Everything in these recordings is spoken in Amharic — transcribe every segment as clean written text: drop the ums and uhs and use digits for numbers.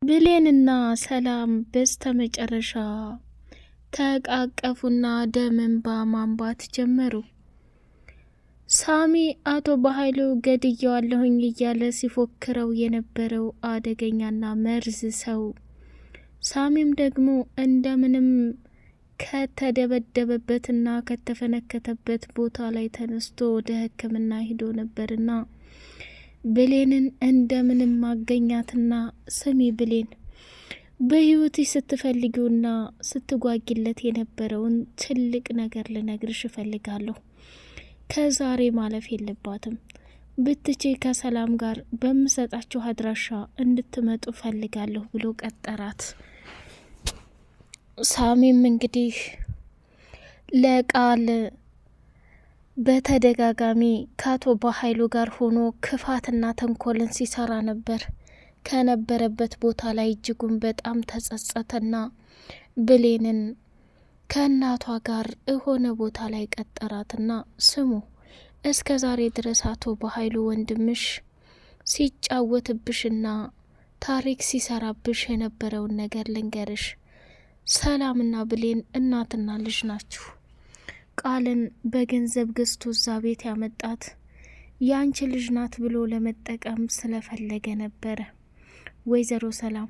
ብሌንና ሰላም በስተመጨረሻ ተቃቀፉና ደም እንባ ማንባት ጀመሩ። ሳሚ አቶ በኃይሉ ገድየዋለሁኝ እያለ ሲፎክረው የነበረው አደገኛና መርዝ ሰው ሳሚም ደግሞ እንደምንም ከተደበደበበትና ከተፈነከተበት ቦታ ላይ ተነስቶ ወደ ሕክምና ሂዶ ነበርና ብሌንን እንደምንም ማገኛትና ስሚ ብሌን በህይወትሽ ስትፈልጊውና ስትጓጊለት የነበረውን ትልቅ ነገር ልነግርሽ እፈልጋለሁ። ከዛሬ ማለፍ የለባትም። ብትቼ ከሰላም ጋር በምሰጣችሁ አድራሻ እንድትመጡ ፈልጋለሁ ብሎ ቀጠራት። ሳሚም እንግዲህ ለቃል በተደጋጋሚ ከአቶ በኃይሉ ጋር ሆኖ ክፋትና ተንኮልን ሲሰራ ነበር። ከነበረበት ቦታ ላይ እጅጉን በጣም ተጸጸተና ብሌንን ከእናቷ ጋር የሆነ ቦታ ላይ ቀጠራትና ስሙ እስከ ዛሬ ድረስ አቶ በኃይሉ ወንድምሽ ሲጫወትብሽና ታሪክ ሲሰራብሽ የነበረውን ነገር ልንገርሽ። ሰላምና ብሌን እናትና ልጅ ናችሁ። ቃልን በገንዘብ ገዝቶ እዛ ቤት ያመጣት ያንቺ ልጅ ናት ብሎ ለመጠቀም ስለፈለገ ነበረ። ወይዘሮ ሰላም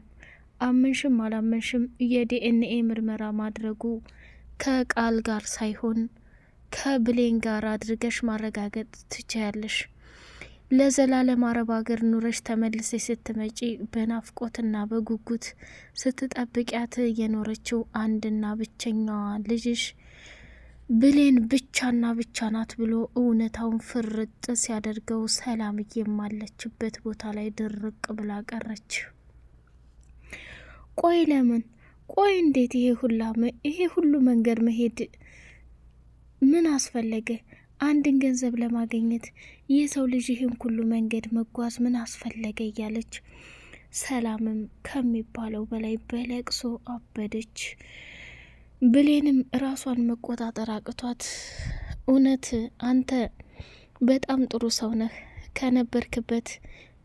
አመንሽም አላመንሽም የዲኤንኤ ምርመራ ማድረጉ ከቃል ጋር ሳይሆን ከብሌን ጋር አድርገሽ ማረጋገጥ ትችያለሽ። ለዘላለም አረብ ሀገር ኑረሽ ተመልሰሽ ስትመጪ በናፍቆትና በጉጉት ስትጠብቂያት የኖረችው አንድና ብቸኛዋ ልጅሽ ብሌን ብቻና ብቻ ናት ብሎ እውነታውን ፍርጥ ሲያደርገው ሰላምዬ የማለችበት ቦታ ላይ ድርቅ ብላ ቀረች። ቆይ ለምን? ቆይ እንዴት? ይሄ ሁሉ መንገድ መሄድ ምን አስፈለገ? አንድን ገንዘብ ለማግኘት የሰው ልጅ ይህን ሁሉ መንገድ መጓዝ ምን አስፈለገ? እያለች ሰላምም ከሚባለው በላይ በለቅሶ አበደች። ብሌንም ራሷን መቆጣጠር አቅቷት እውነት አንተ በጣም ጥሩ ሰው ነህ፣ ከነበርክበት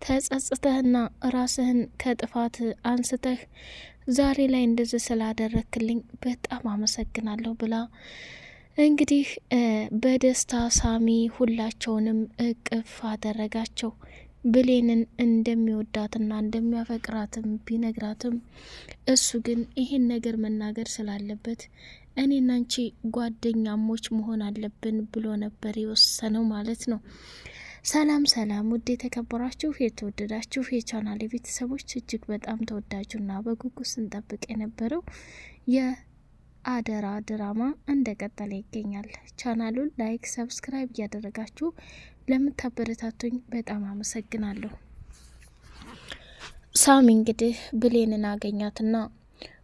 ተጸጽተህና ራስህን ከጥፋት አንስተህ ዛሬ ላይ እንደዚህ ስላደረክልኝ በጣም አመሰግናለሁ ብላ እንግዲህ በደስታ ሳሚ ሁላቸውንም እቅፍ አደረጋቸው። ብሌንን እንደሚወዳትና እንደሚያፈቅራትም ቢነግራትም እሱ ግን ይሄን ነገር መናገር ስላለበት እኔና አንቺ ጓደኛሞች መሆን አለብን ብሎ ነበር የወሰነው ማለት ነው። ሰላም ሰላም፣ ውድ የተከበራችሁ የተወደዳችሁ የቻናሌ ቤተሰቦች፣ እጅግ በጣም ተወዳጁና በጉጉት ስንጠብቅ የነበረው የአደራ ድራማ እንደቀጠለ ይገኛል። ቻናሉን ላይክ፣ ሰብስክራይብ እያደረጋችሁ ለምታበረታቱኝ በጣም አመሰግናለሁ። ሳሚ እንግዲህ ብሌንን አገኛትና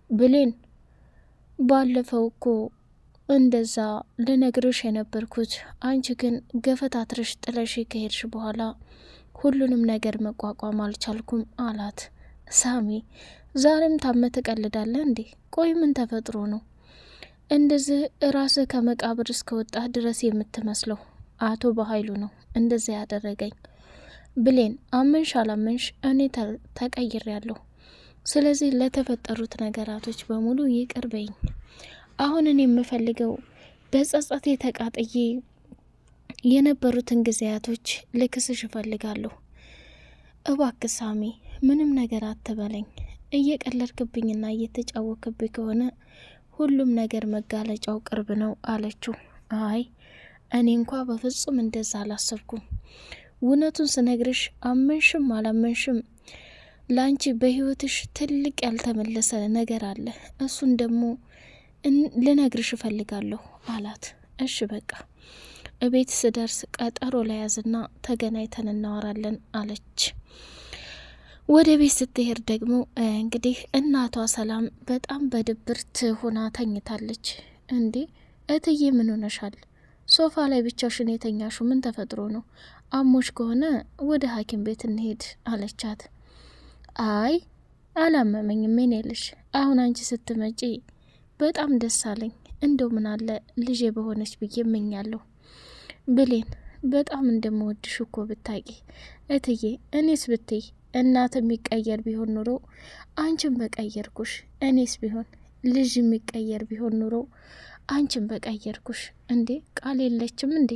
ብሌን ባለፈው እኮ እንደዛ ልነግርሽ የነበርኩት አንቺ ግን ገፈታትረሽ ጥለሽ ከሄድሽ በኋላ ሁሉንም ነገር መቋቋም አልቻልኩም አላት። ሳሚ ዛሬም ታመ ትቀልዳለህ እንዴ? ቆይ ምን ተፈጥሮ ነው እንደዚህ ራስህ ከመቃብር እስከወጣህ ድረስ የምትመስለው? አቶ በኃይሉ ነው እንደዚህ ያደረገኝ። ብሌን አመንሽ አላመንሽ እኔ ተቀይሬያለሁ። ስለዚህ ለተፈጠሩት ነገራቶች በሙሉ ይቅር በይኝ። አሁን እኔ የምፈልገው በጸጸቴ ተቃጥዬ የነበሩትን ጊዜያቶች ልክስሽ እፈልጋለሁ። እባክህ ሳሚ ምንም ነገር አትበለኝ። እየቀለድክብኝና እየተጫወክብኝ ከሆነ ሁሉም ነገር መጋለጫው ቅርብ ነው አለችው። አይ እኔ እንኳ በፍጹም እንደዛ አላሰብኩም። እውነቱን ስነግርሽ አመንሽም አላመንሽም ላንቺ በህይወትሽ ትልቅ ያልተመለሰ ነገር አለ። እሱን ደግሞ ልነግርሽ እፈልጋለሁ አላት። እሺ በቃ እቤት ስደርስ ቀጠሮ ለያዝና ተገናኝተን እናወራለን አለች። ወደ ቤት ስትሄድ ደግሞ እንግዲህ እናቷ ሰላም በጣም በድብርት ሆና ተኝታለች። እንዴ እትዬ ምን ሆነሻል? ሶፋ ላይ ብቻሽን የተኛሹ ምን ተፈጥሮ ነው? አሞሽ ከሆነ ወደ ሐኪም ቤት እንሄድ አለቻት። አይ አላመመኝም። ምን ያለሽ? አሁን አንቺ ስትመጪ በጣም ደስ አለኝ። እንደው ምን አለ ልጄ በሆነች ብዬ እመኛለሁ። ብሌን በጣም እንደምወድሽ እኮ ብታቂ እትዬ። እኔስ ብትይ እናት የሚቀየር ቢሆን ኑሮ አንቺን በቀየርኩሽ፣ እኔስ ቢሆን ልጅ የሚቀየር ቢሆን ኑሮ አንቺን በቀየርኩሽ። እንዴ ቃል የለችም እንዴ?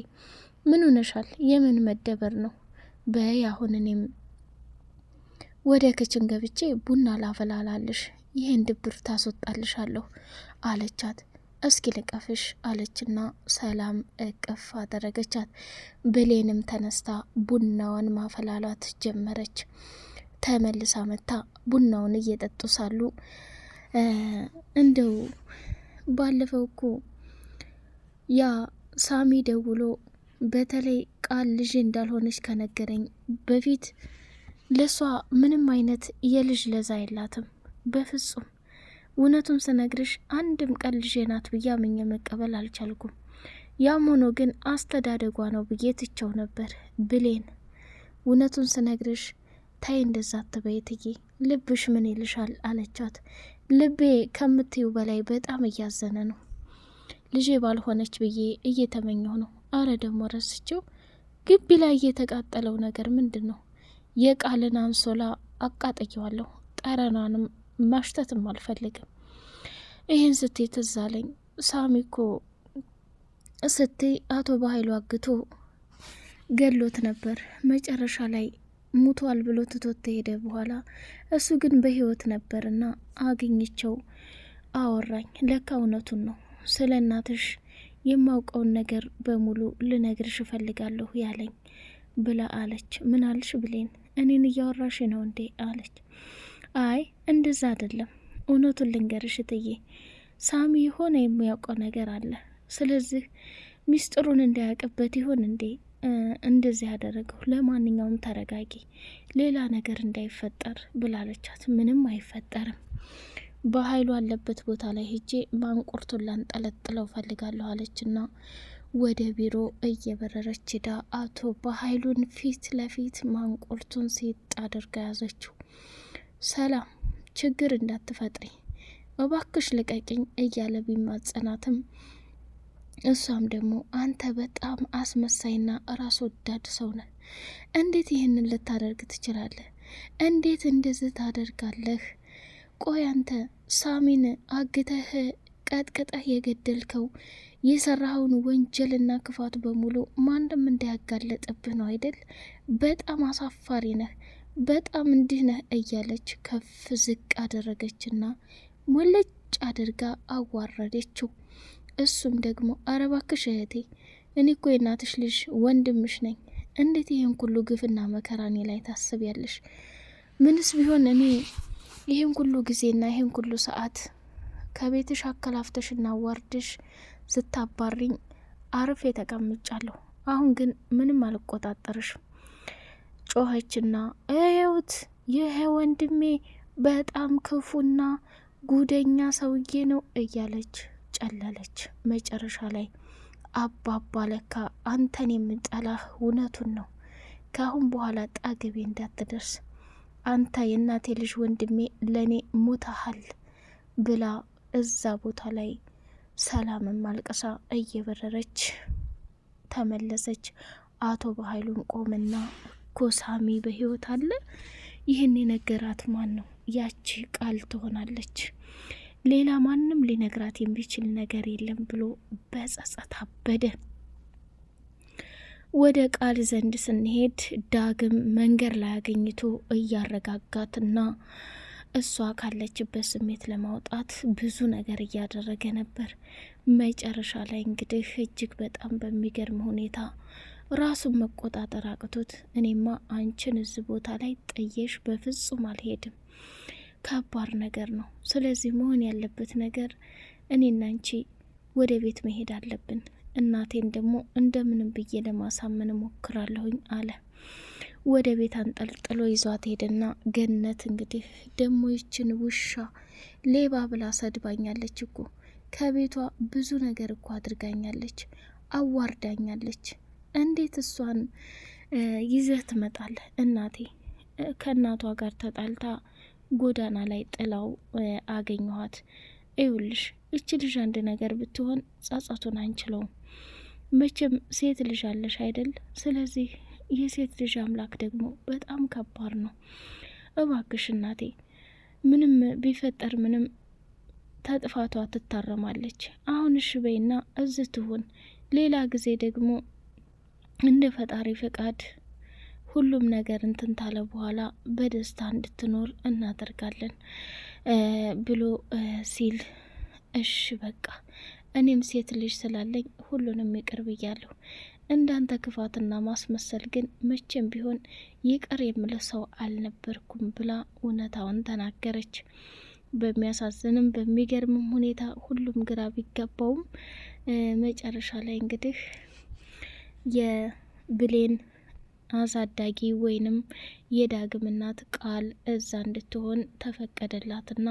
ምን ሆነሻል? የምን መደበር ነው? በይ አሁን እኔም ወደ ክችን ገብቼ ቡና ላፈላላልሽ፣ ይህን ድብር ታስወጣልሻለሁ አለቻት። እስኪ ልቀፍሽ አለችና ሰላም እቅፍ አደረገቻት። ብሌንም ተነስታ ቡናዋን ማፈላላት ጀመረች። ተመልሳ መታ ቡናውን እየጠጡ ሳሉ እንደው ባለፈው እኮ ያ ሳሚ ደውሎ በተለይ ቃል ልጅ እንዳልሆነች ከነገረኝ በፊት ለሷ ምንም አይነት የልጅ ለዛ የላትም በፍጹም። እውነቱን ስነግርሽ አንድም ቀን ልጄ ናት ብዬ አምኜ መቀበል አልቻልኩም። ያም ሆኖ ግን አስተዳደጓ ነው ብዬ ትቸው ነበር። ብሌን እውነቱን ስነግርሽ ታይ እንደዛ አትበይ እትዬ፣ ልብሽ ምን ይልሻል አለቻት። ልቤ ከምትዩ በላይ በጣም እያዘነ ነው። ልጄ ባልሆነች ብዬ እየተመኘሁ ነው። አረ ደግሞ ረስችው ግቢ ላይ የተቃጠለው ነገር ምንድን ነው? የቃልን አንሶላ አቃጠየዋለሁ። ጠረኗንም ማሽተትም አልፈልግም። ይህን ስትይ ትዝ አለኝ። ሳሚኮ ስትይ አቶ በኃይሉ አግቶ ገሎት ነበር። መጨረሻ ላይ ሙቷል ብሎ ትቶት ተሄደ። በኋላ እሱ ግን በህይወት ነበርና አግኝቸው አወራኝ። ለካ እውነቱን ነው። ስለ እናትሽ የማውቀውን ነገር በሙሉ ልነግርሽ እፈልጋለሁ ያለኝ ብላ አለች። ምን አልሽ ብሌን? እኔን እያወራሽ ነው እንዴ አለች። አይ እንደዛ አይደለም፣ እውነቱን ልንገርሽ እትዬ፣ ሳሚ የሆነ የሚያውቀው ነገር አለ። ስለዚህ ሚስጥሩን እንዳያውቅበት ይሆን እንዴ እንደዚህ ያደረገው። ለማንኛውም ተረጋጊ፣ ሌላ ነገር እንዳይፈጠር ብላለቻት። ምንም አይፈጠርም፣ በኃይሉ አለበት ቦታ ላይ ሄጄ ማንቁርቱን ላንጠለጥለው ፈልጋለሁ አለችና ወደ ቢሮ እየበረረች ሄዳ አቶ በኃይሉን ፊት ለፊት ማንቁርቱን ሲጥ አድርጋ ያዘችው። ሰላም ችግር እንዳትፈጥሪ እባክሽ ልቀቂኝ እያለ ቢማጸናትም እሷም ደግሞ አንተ በጣም አስመሳይና ራስ ወዳድ ሰው ነህ፣ እንዴት ይህንን ልታደርግ ትችላለህ? እንዴት እንደዚህ ታደርጋለህ? ቆይ አንተ ሳሚን አግተህ ቀጥቅጠህ የገደልከው የሰራኸውን ወንጀልና ክፋት በሙሉ ማንም እንዳያጋለጥብህ ነው አይደል? በጣም አሳፋሪ ነህ፣ በጣም እንዲህ ነህ እያለች ከፍ ዝቅ አደረገችና ሙልጭ አድርጋ አዋረደችው። እሱም ደግሞ አረ እባክሽ እህቴ፣ እኔ እኮ የእናትሽ ልጅ ወንድምሽ ነኝ። እንዴት ይህን ሁሉ ግፍና መከራ እኔ ላይ ታስቢያለሽ? ምንስ ቢሆን እኔ ይህን ሁሉ ጊዜና ይህን ሁሉ ሰዓት ከቤትሽ አከላፍተሽና ዋርድሽ ስታባሪኝ አርፌ ተቀምጫለሁ። አሁን ግን ምንም አልቆጣጠርሽም። ጮኸችና እዩት፣ ይሄ ወንድሜ በጣም ክፉና ጉደኛ ሰውዬ ነው እያለች ጨለለች። መጨረሻ ላይ አባባ ለካ አንተን የምንጠላህ እውነቱን ነው፣ ካሁን በኋላ ጣገቤ እንዳትደርስ፣ አንተ የእናቴ ልጅ ወንድሜ ለእኔ ሞታሃል ብላ እዛ ቦታ ላይ ሰላምን ማልቀሳ እየበረረች ተመለሰች። አቶ በኃይሉም ቆምና ኮሳሚ በህይወት አለ? ይህን የነገራት ማን ነው? ያቺ ቃል ትሆናለች፣ ሌላ ማንም ሊነግራት የሚችል ነገር የለም ብሎ በጸጸት አበደ። ወደ ቃል ዘንድ ስንሄድ ዳግም መንገድ ላይ አገኝቶ እያረጋጋትና እሷ ካለችበት ስሜት ለማውጣት ብዙ ነገር እያደረገ ነበር። መጨረሻ ላይ እንግዲህ እጅግ በጣም በሚገርም ሁኔታ ራሱን መቆጣጠር አቅቶት እኔማ አንቺን እዚህ ቦታ ላይ ጥዬሽ በፍጹም አልሄድም፣ ከባድ ነገር ነው። ስለዚህ መሆን ያለበት ነገር እኔና አንቺ ወደ ቤት መሄድ አለብን። እናቴን ደግሞ እንደምንም ብዬ ለማሳመን ሞክራለሁኝ አለ። ወደ ቤት አንጠልጥሎ ይዟት ሄደና ገነት እንግዲህ ደሞ ይችን ውሻ ሌባ ብላ ሰድባኛለች እኮ፣ ከቤቷ ብዙ ነገር እኮ አድርጋኛለች፣ አዋርዳኛለች። እንዴት እሷን ይዘህ ትመጣለህ? እናቴ ከእናቷ ጋር ተጣልታ ጎዳና ላይ ጥላው አገኘኋት። እዩልሽ እች ልጅ አንድ ነገር ብትሆን ጸጸቱን አንችለውም። መቼም ሴት ልጅ አለሽ አይደል? ስለዚህ የሴት ልጅ አምላክ ደግሞ በጣም ከባድ ነው። እባክሽ እናቴ ምንም ቢፈጠር ምንም ተጥፋቷ ትታረማለች። አሁን እሺ በይና እዚህ ትሁን፣ ሌላ ጊዜ ደግሞ እንደ ፈጣሪ ፈቃድ ሁሉም ነገር እንትን ታለ በኋላ በደስታ እንድትኖር እናደርጋለን ብሎ ሲል እሺ በቃ እኔም ሴት ልጅ ስላለኝ ሁሉንም ይቅር ብያለሁ። እንዳንተ ክፋትና ማስመሰል ግን መቼም ቢሆን ይቅር የምል ሰው አልነበርኩም ብላ እውነታውን ተናገረች። በሚያሳዝንም በሚገርምም ሁኔታ ሁሉም ግራ ቢገባውም መጨረሻ ላይ እንግዲህ የብሌን አሳዳጊ ወይንም የዳግም እናት ቃል እዛ እንድትሆን ተፈቀደላትና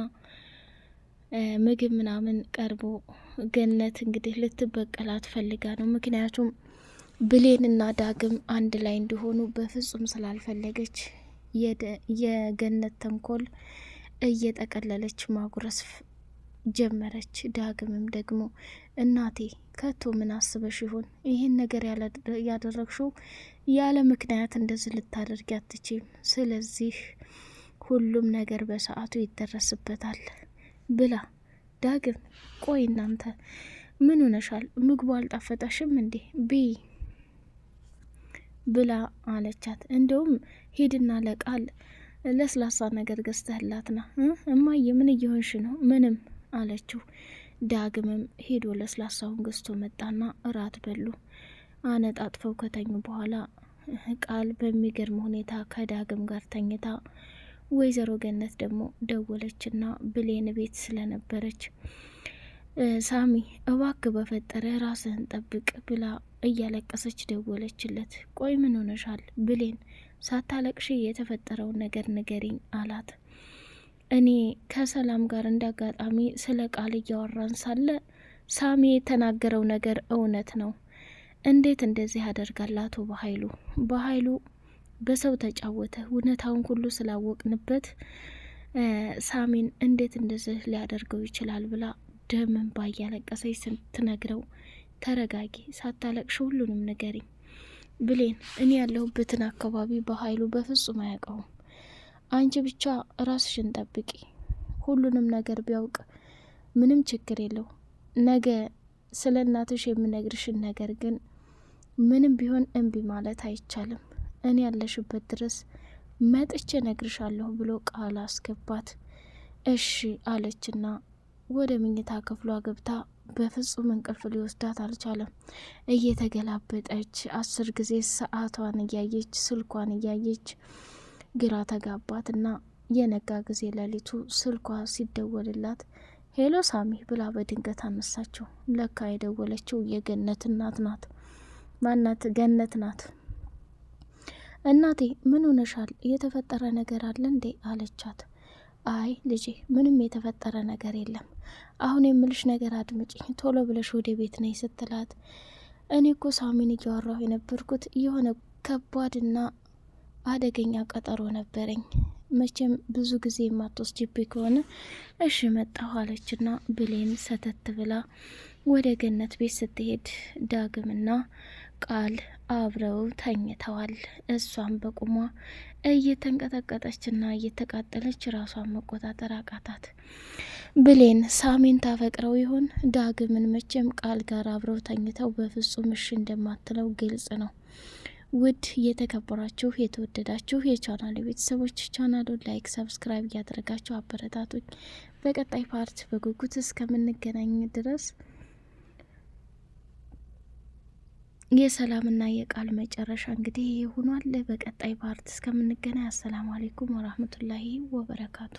ምግብ ምናምን ቀርቦ ገነት እንግዲህ ልትበቀላት ፈልጋ ነው። ምክንያቱም ብሌንና ዳግም አንድ ላይ እንዲሆኑ በፍጹም ስላልፈለገች የገነት ተንኮል እየጠቀለለች ማጉረስ ጀመረች። ዳግምም ደግሞ እናቴ ከቶ ምን አስበሽ ይሆን ይህን ነገር ያደረግሽው? ያለ ምክንያት እንደዚህ ልታደርጊ አትችም። ስለዚህ ሁሉም ነገር በሰዓቱ ይደረስበታል ብላ ዳግም ቆይ እናንተ ምን ሆነሻል? ምግቡ አልጣፈጠሽም እንዴ? ብይ ብላ አለቻት። እንደውም ሂድና ለቃል ለስላሳ ነገር ገዝተህላትና እማዬ ምን እየሆንሽ ነው? ምንም አለችው። ዳግምም ሄዶ ለስላሳውን ገዝቶ መጣና እራት በሉ። አነጣጥፈው ከተኙ በኋላ ቃል በሚገርም ሁኔታ ከዳግም ጋር ተኝታ ወይዘሮ ገነት ደግሞ ደወለችና ብሌን ቤት ስለነበረች ሳሚ እባክ በፈጠረ ራስህን ጠብቅ ብላ እያለቀሰች ደወለችለት። ቆይ ምን ሆነሻል ብሌን? ሳታለቅሽ የተፈጠረውን ነገር ንገሪኝ አላት። እኔ ከሰላም ጋር እንዳጋጣሚ ስለ ቃል እያወራን ሳለ ሳሚ የተናገረው ነገር እውነት ነው። እንዴት እንደዚህ ያደርጋል? አቶ በኃይሉ በሰው ተጫወተ። እውነታውን ሁሉ ስላወቅንበት ሳሚን እንዴት እንደዚህ ሊያደርገው ይችላል ብላ ደምን ባያለቀሰች ስትነግረው ተረጋጊ፣ ሳታለቅሽ ሁሉንም ንገሪኝ ብሌን። እኔ ያለሁበትን አካባቢ በኃይሉ በፍጹም አያውቀውም። አንቺ ብቻ ራስሽን ጠብቂ። ሁሉንም ነገር ቢያውቅ ምንም ችግር የለው። ነገ ስለ እናትሽ የምነግርሽን ነገር ግን ምንም ቢሆን እምቢ ማለት አይቻልም። እኔ ያለሽበት ድረስ መጥቼ ነግርሻለሁ ብሎ ቃል አስገባት። እሺ አለችና ወደ ምኝታ ክፍሏ ገብታ በፍጹም እንቅልፍ ሊወስዳት አልቻለም። እየተገላበጠች 10 ጊዜ ሰዓቷን እያየች ስልኳን እያየች ግራ ተጋባትና የነጋ ጊዜ ሌሊቱ ስልኳ ሲደወልላት ሄሎ ሳሚ ብላ በድንገት አነሳችው። ለካ የደወለችው የገነት እናት ናት። ማናት? ገነት ናት። እናቴ ምን ሆነሻል? የተፈጠረ ነገር አለ እንዴ አለቻት። አይ ልጄ ምንም የተፈጠረ ነገር የለም። አሁን የምልሽ ነገር አድምጭኝ፣ ቶሎ ብለሽ ወደ ቤት ነይ ስትላት እኔ እኮ ሳሚን እያወራሁ የነበርኩት የሆነ ከባድና አደገኛ ቀጠሮ ነበረኝ። መቼም ብዙ ጊዜ የማትወስጂብኝ ከሆነ እሺ መጣሁ አለችና ብሌን ሰተት ብላ ወደ ገነት ቤት ስትሄድ ዳግምና ቃል አብረው ተኝተዋል። እሷም በቁሟ እየተንቀጠቀጠችና እየተቃጠለች ራሷን መቆጣጠር አቃታት። ብሌን ሳሚን ታፈቅረው ይሆን? ዳግምን መቼም ቃል ጋር አብረው ተኝተው በፍጹም እሺ እንደማትለው ግልጽ ነው። ውድ የተከበራችሁ የተወደዳችሁ የቻናል ቤተሰቦች ቻናሉን ላይክ፣ ሰብስክራይብ እያደረጋችሁ አበረታቱኝ። በቀጣይ ፓርት በጉጉት እስከምንገናኝ ድረስ የሰላምና የቃል መጨረሻ እንግዲህ ይሆናል። በቀጣይ ፓርት እስከምንገናኝ አሰላሙ አለይኩም ወራህመቱላሂ ወበረካቱ።